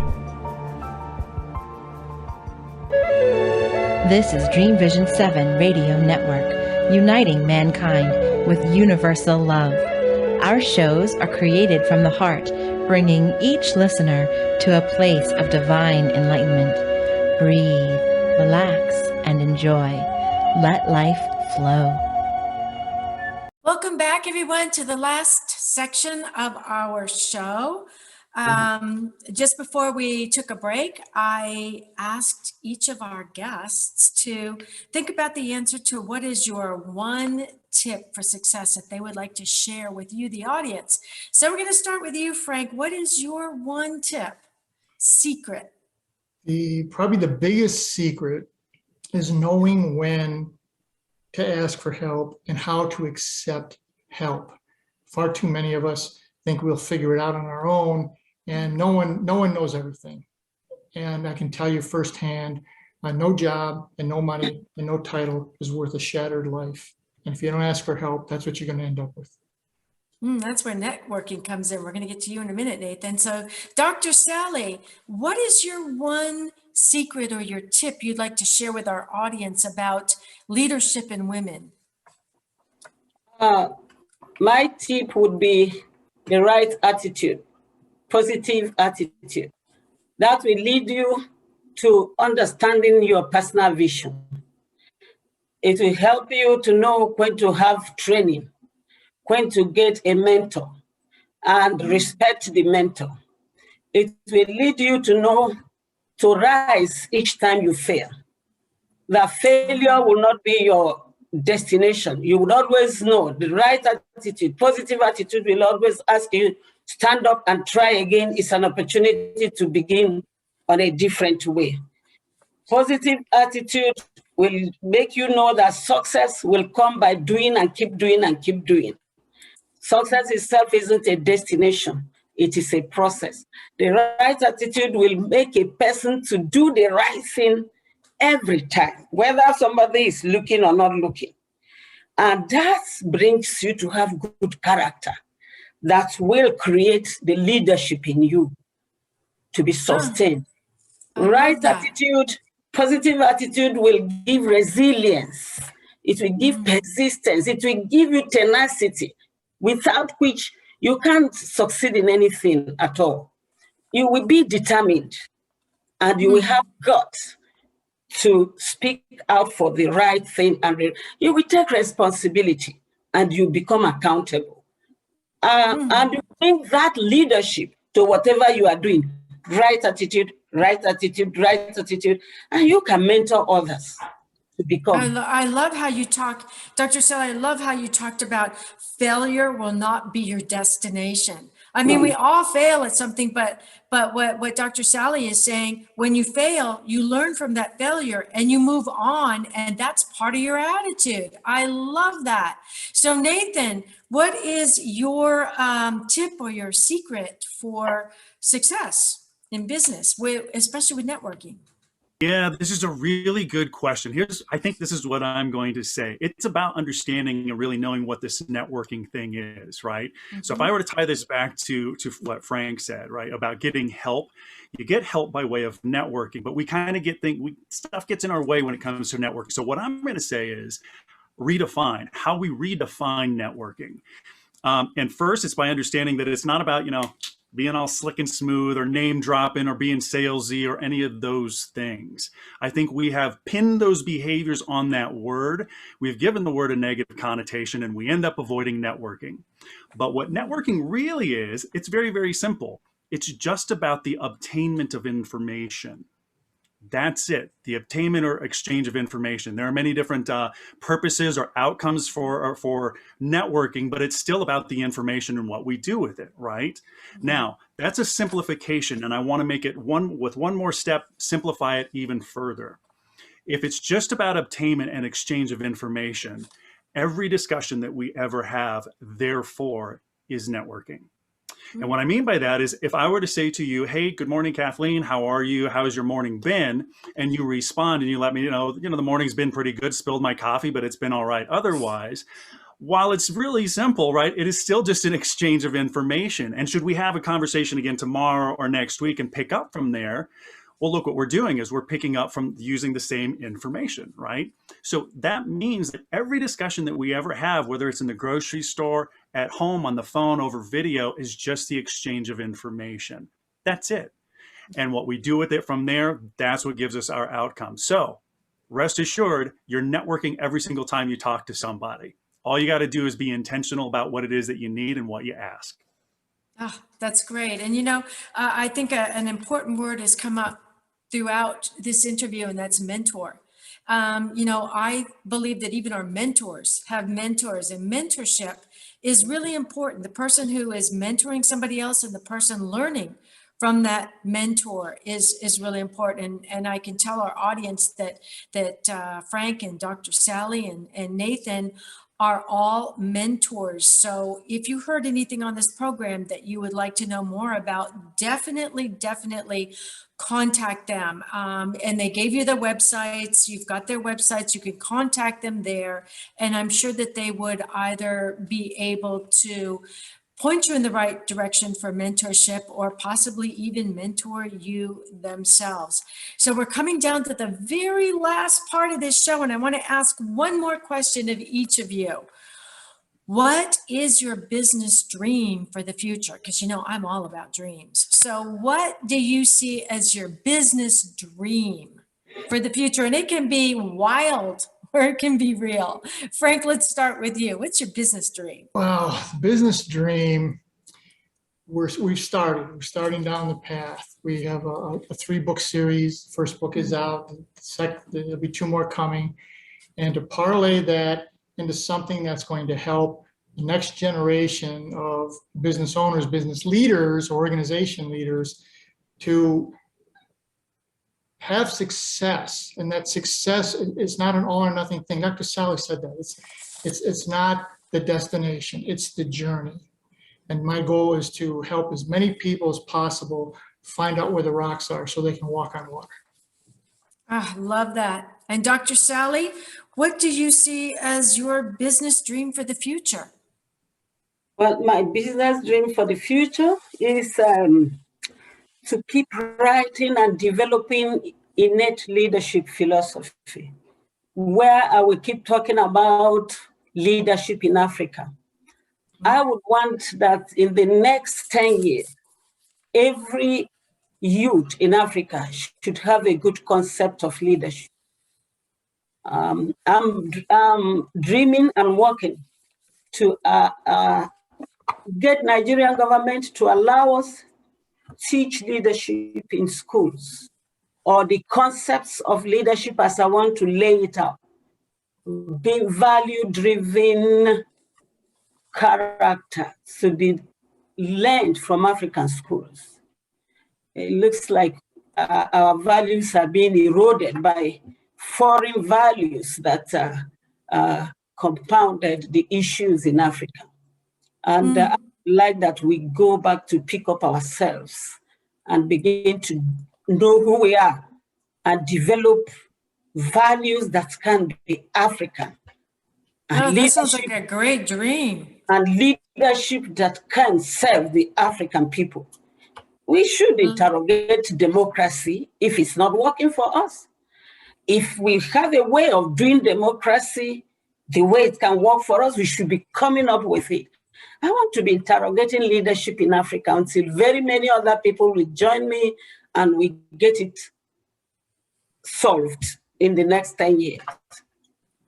[SPEAKER 10] This is Dreamvision 7 Radio Network, uniting mankind with universal love. Our shows are created from the heart, bringing each listener to a place of divine enlightenment. Breathe, relax, and enjoy. Let life flow.
[SPEAKER 2] Welcome back, everyone, to the last section of our show. Just before we took a break, I asked each of our guests to think about the answer to what is your one tip for success that they would like to share with you, the audience. So we're going to start with you, Frank. What is your one tip, secret?
[SPEAKER 4] Probably the biggest secret is knowing when to ask for help and how to accept help. Far too many of us think we'll figure it out on our own, and no one knows everything. And I can tell you firsthand, no job and no money and no title is worth a shattered life. And if you don't ask for help, that's what you're going to end up with.
[SPEAKER 2] That's where networking comes in. We're going to get to you in a minute, Nathan. So, Dr. Sally, what is your one secret or your tip you'd like to share with our audience about leadership in women?
[SPEAKER 5] My tip would be the right attitude, positive attitude. That will lead you to understanding your personal vision. It will help you to know when to have training, when to get a mentor, and respect the mentor. It will lead you to know to rise each time you fail. That failure will not be your destination. You would always know the right attitude, positive attitude will always ask you, stand up and try again. It's an opportunity to begin on a different way. Positive attitude will make you know that success will come by doing and keep doing and keep doing. Success itself isn't a destination. It is a process. The right attitude will make a person to do the right thing every time, whether somebody is looking or not looking. And that brings you to have good character that will create the leadership in you to be sustained. Right attitude, positive attitude will give resilience. It will give persistence. It will give you tenacity, without which you can't succeed in anything at all. You will be determined, and you will have guts to speak out for the right thing, and you will take responsibility, and you become accountable. And you bring that leadership to whatever you are doing. Right attitude, right attitude, right attitude, and you can mentor others to become.
[SPEAKER 2] I love how you talk, Dr. Sally, I love how you talked about failure will not be your destination. I mean, we all fail at something, but what Dr. Sally is saying, when you fail, you learn from that failure and you move on, and that's part of your attitude. I love that. So Nathan, what is your tip or your secret for success in business, especially with networking?
[SPEAKER 3] Yeah, this is a really good question. I think this is what I'm going to say. It's about understanding and really knowing what this networking thing is, right? So if I were to tie this back to what Frank said, right, about getting help, you get help by way of networking, but we kind of stuff gets in our way when it comes to networking. So what I'm going to say is redefine how we redefine networking. And first, it's by understanding that it's not about, being all slick and smooth or name dropping or being salesy or any of those things. I think we have pinned those behaviors on that word. We've given the word a negative connotation, and we end up avoiding networking. But what networking really is, it's very, very simple. It's just about the obtainment of information. That's it, the obtainment or exchange of information. There are many different purposes or outcomes for networking, but it's still about the information and what we do with it, right? Now, that's a simplification, and I want to make it with one more step, simplify it even further. If it's just about obtainment and exchange of information, every discussion that we ever have, therefore, is networking. And what I mean by that is, if I were to say to you, hey, good morning, Kathleen, how are you? How's your morning been? And you respond and you let me know, the morning's been pretty good, spilled my coffee, but it's been all right otherwise. While it's really simple, right, it is still just an exchange of information. And should we have a conversation again tomorrow or next week and pick up from there? Well, look, what we're doing is we're picking up from using the same information, right? So that means that every discussion that we ever have, whether it's in the grocery store, at home, on the phone, over video, is just the exchange of information. That's it. And what we do with it from there, that's what gives us our outcome. So rest assured, you're networking every single time you talk to somebody. All you got to do is be intentional about what it is that you need and what you ask.
[SPEAKER 2] Oh, that's great. And I think an important word has come up throughout this interview, and that's mentor. I believe that even our mentors have mentors, and mentorship is really important. The person who is mentoring somebody else and the person learning from that mentor is really important. And I can tell our audience that Frank and Dr. Sally and Nathan are all mentors. So if you heard anything on this program that you would like to know more about, definitely contact them. And they gave you their websites. You've got their websites. You can contact them there. And I'm sure that they would either be able to point you in the right direction for mentorship, or possibly even mentor you themselves. So we're coming down to the very last part of this show, and I want to ask one more question of each of you. What is your business dream for the future? Because I'm all about dreams. So what do you see as your business dream for the future? And it can be wild or it can be real. Frank, let's start with you. What's your business dream?
[SPEAKER 4] Well, business dream, we're starting down the path. We have a 3-book series. First book is out. There'll be 2 more coming. And to parlay that into something that's going to help the next generation of business owners, business leaders, organization leaders to have success. And that success is not an all or nothing thing. Dr. Sally said that. It's not the destination, it's the journey. And my goal is to help as many people as possible find out where the rocks are so they can walk on water.
[SPEAKER 2] I love that. And Dr. Sally, what do you see as your business dream for the future?
[SPEAKER 5] Well, my business dream for the future is to keep writing and developing innate leadership philosophy. where I will keep talking about leadership in Africa. I would want that in the next 10 years, every youth in Africa should have a good concept of leadership. I'm dreaming and working to get Nigerian government to allow us teach leadership in schools, or the concepts of leadership as I want to lay it out. Being value-driven character to be learned from African schools. It looks like our values are being eroded by foreign values that compounded the issues in Africa. And I like that we go back to pick up ourselves and begin to know who we are and develop values that can be African.
[SPEAKER 2] Oh, that sounds like a great dream.
[SPEAKER 5] And leadership that can serve the African people. We should interrogate democracy if it's not working for us. If we have a way of doing democracy the way it can work for us, we should be coming up with it. I want to be interrogating leadership in Africa until very many other people will join me and we get it solved in the next 10 years.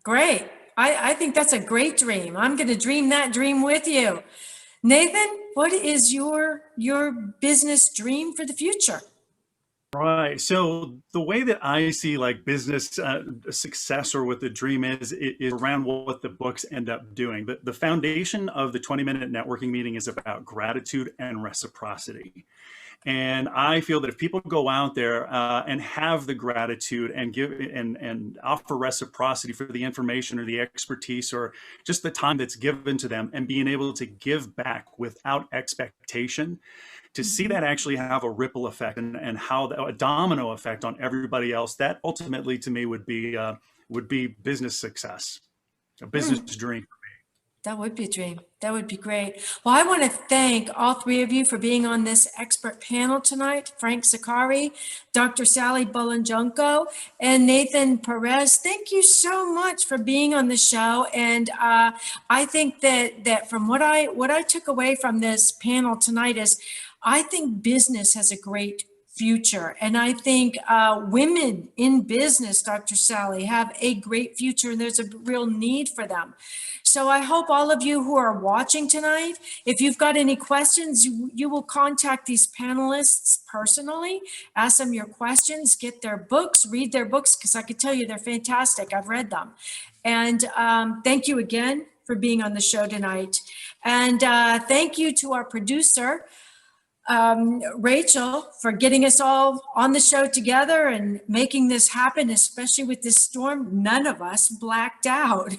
[SPEAKER 2] Great. I think that's a great dream. I'm going to dream that dream with you. Nathan, what is your business dream for the future?
[SPEAKER 3] Right. So the way that I see like business success, or what the dream is around what the books end up doing. The foundation of the 20-minute networking meeting is about gratitude and reciprocity. And I feel that if people go out there and have the gratitude and give and offer reciprocity for the information or the expertise or just the time that's given to them, and being able to give back without expectation, to see that actually have a ripple effect and how a domino effect on everybody else, that ultimately to me would be business success, a business dream.
[SPEAKER 2] That would be a dream. That would be great. Well, I want to thank all three of you for being on this expert panel tonight. Frank Zakari, Dr. Sally Bolanjonko, and Nathan Perez. Thank you so much for being on the show. And I think that from what I took away from this panel tonight is, I think business has a great future. And I think women in business, Dr. Sally, have a great future, and there's a real need for them. So I hope all of you who are watching tonight, if you've got any questions, you will contact these panelists personally, ask them your questions, get their books, read their books, because I could tell you they're fantastic. I've read them. And thank you again for being on the show tonight. And thank you to our producer, Rachel, for getting us all on the show together and making this happen, especially with this storm. None of us blacked out.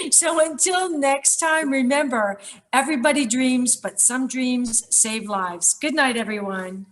[SPEAKER 2] So until next time, remember, everybody dreams, but some dreams save lives. Good night, everyone.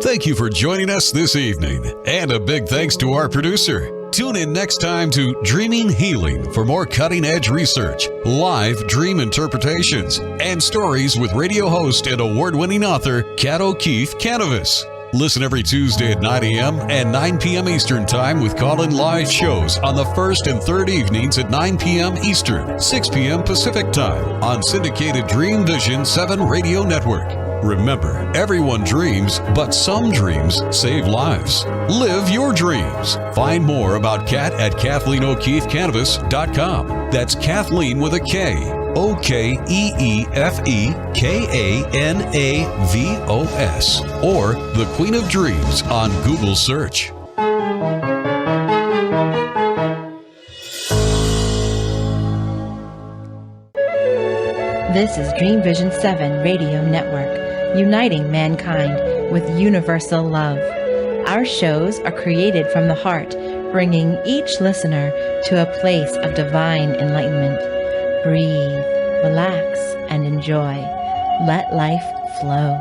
[SPEAKER 8] Thank you for joining us this evening, and a big thanks to our producer. Tune in next time to Dreaming Healing for more cutting-edge research, live dream interpretations, and stories with radio host and award-winning author Kat O'Keefe Kanavos. Listen every Tuesday at 9 a.m. and 9 p.m. Eastern Time with call-in live shows on the first and third evenings at 9 p.m. Eastern, 6 p.m. Pacific Time on syndicated Dreamvisions 7 Radio Network. Remember, everyone dreams, but some dreams save lives. Live your dreams. Find more about Kat at KathleenO'KeefeKanavos.com. That's Kathleen with a K. OKEEFEKANAVOS. Or The Queen of Dreams on Google search.
[SPEAKER 10] This is Dreamvision 7 Radio Network, uniting mankind with universal love. Our shows are created from the heart, bringing each listener to a place of divine enlightenment. Breathe, relax, and enjoy. Let life flow.